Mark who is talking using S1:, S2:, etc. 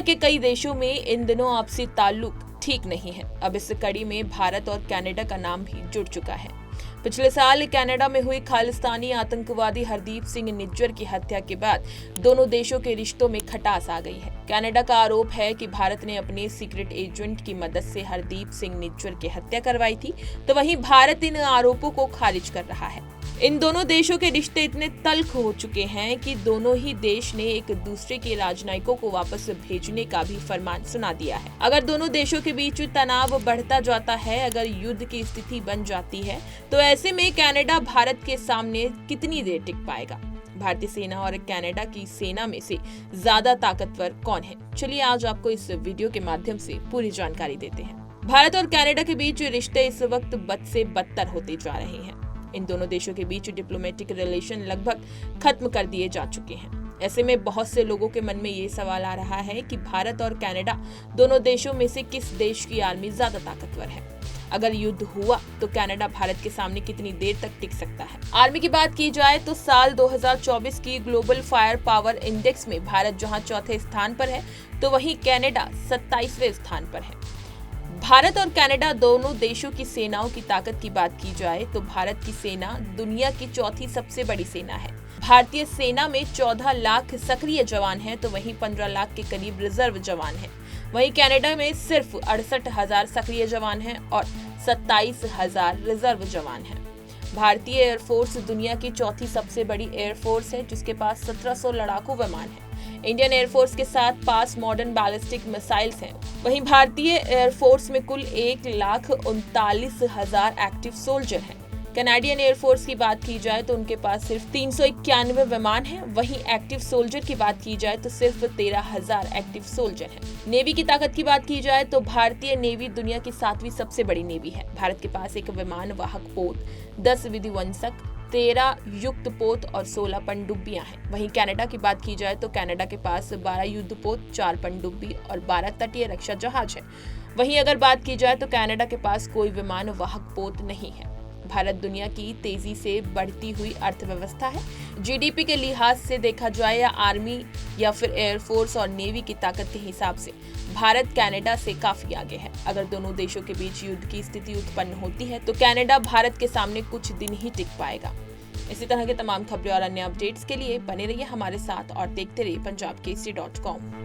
S1: के कई देशों में इन दिनों आपसी ताल्लुक ठीक नहीं है। अब इस कड़ी में भारत और कनाडा का नाम भी जुड़ चुका है। पिछले साल कनाडा में हुई खालिस्तानी आतंकवादी हरदीप सिंह निज्जर की हत्या के बाद दोनों देशों के रिश्तों में खटास आ गई है। कनाडा का आरोप है कि भारत ने अपने सीक्रेट एजेंट की मदद से हरदीप सिंह निज्जर की हत्या करवाई थी, तो वहीं भारत इन आरोपों को खारिज कर रहा है। इन दोनों देशों के रिश्ते इतने तल्ख हो चुके हैं कि दोनों ही देश ने एक दूसरे के राजनयिकों को वापस भेजने का भी फरमान सुना दिया है। अगर दोनों देशों के बीच तनाव बढ़ता जाता है, अगर युद्ध की स्थिति बन जाती है, तो ऐसे में कनाडा भारत के सामने कितनी देर टिक पाएगा? भारतीय सेना और कनाडा की सेना में से ज्यादा ताकतवर कौन है? चलिए आज आपको इस वीडियो के माध्यम से पूरी जानकारी देते हैं। भारत और कनाडा के बीच रिश्ते इस वक्त बद से बदतर होते जा रहे हैं। इन दोनों देशों के बीच डिप्लोमेटिक रिलेशन लगभग खत्म कर दिए जा चुके हैं। ऐसे में बहुत से लोगों के मन में ये सवाल आ रहा है कि भारत और कनाडा दोनों देशों में से किस देश की आर्मी ज्यादा ताकतवर है? अगर युद्ध हुआ तो कनाडा भारत के सामने कितनी देर तक टिक सकता है? आर्मी की बात की जाए तो साल 2024 की ग्लोबल फायर पावर इंडेक्स में भारत जहां चौथे स्थान पर है, तो वहीं कनाडा 27वें स्थान पर है। भारत और कनाडा दोनों देशों की सेनाओं की ताकत की बात की जाए तो भारत की सेना दुनिया की चौथी सबसे बड़ी सेना है। भारतीय सेना में 14 लाख सक्रिय जवान हैं, तो वहीं 15 लाख के करीब रिजर्व जवान हैं। वहीं कनाडा में सिर्फ 68,000 सक्रिय जवान हैं और 27,000 रिजर्व जवान हैं। भारतीय एयरफोर्स दुनिया की चौथी सबसे बड़ी एयरफोर्स है, जिसके पास 1700 लड़ाकू विमान हैं। इंडियन एयरफोर्स के साथ 5 मॉडर्न बैलिस्टिक मिसाइल्स हैं। वहीं भारतीय एयरफोर्स में कुल 1,39,000 एक्टिव सोल्जर हैं। कनाडियन एयरफोर्स की बात की जाए तो उनके पास सिर्फ 391 विमान हैं। वहीं एक्टिव सोल्जर की बात की जाए तो सिर्फ 13,000 एक्टिव सोल्जर हैं। नेवी की ताकत की बात की जाए तो भारतीय नेवी दुनिया की 7वीं सबसे बड़ी नेवी है। भारत के पास एक विमान वाहक पोत, 10 विध्वंसक, 13 युक्त पोत और 16 पनडुब्बियां हैं। वहीं कनाडा की बात की जाए तो कनाडा के पास 12 युद्धपोत, 4 पनडुब्बी और 12 तटीय रक्षा जहाज है। वहीं अगर बात की जाए तो कनाडा के पास कोई विमान वाहक पोत नहीं है। भारत दुनिया की तेजी से बढ़ती हुई अर्थव्यवस्था है। जीडीपी के लिहाज से देखा जाए या आर्मी या फिर एयरफोर्स और नेवी की ताकत के हिसाब से भारत कनाडा से काफी आगे है। अगर दोनों देशों के बीच युद्ध की स्थिति उत्पन्न होती है तो कनाडा भारत के सामने कुछ दिन ही टिक पाएगा। इसी तरह के तमाम खबरें और अन्य अपडेट्स के लिए बने रहिए हमारे साथ और देखते रहिए punjabkesari.com।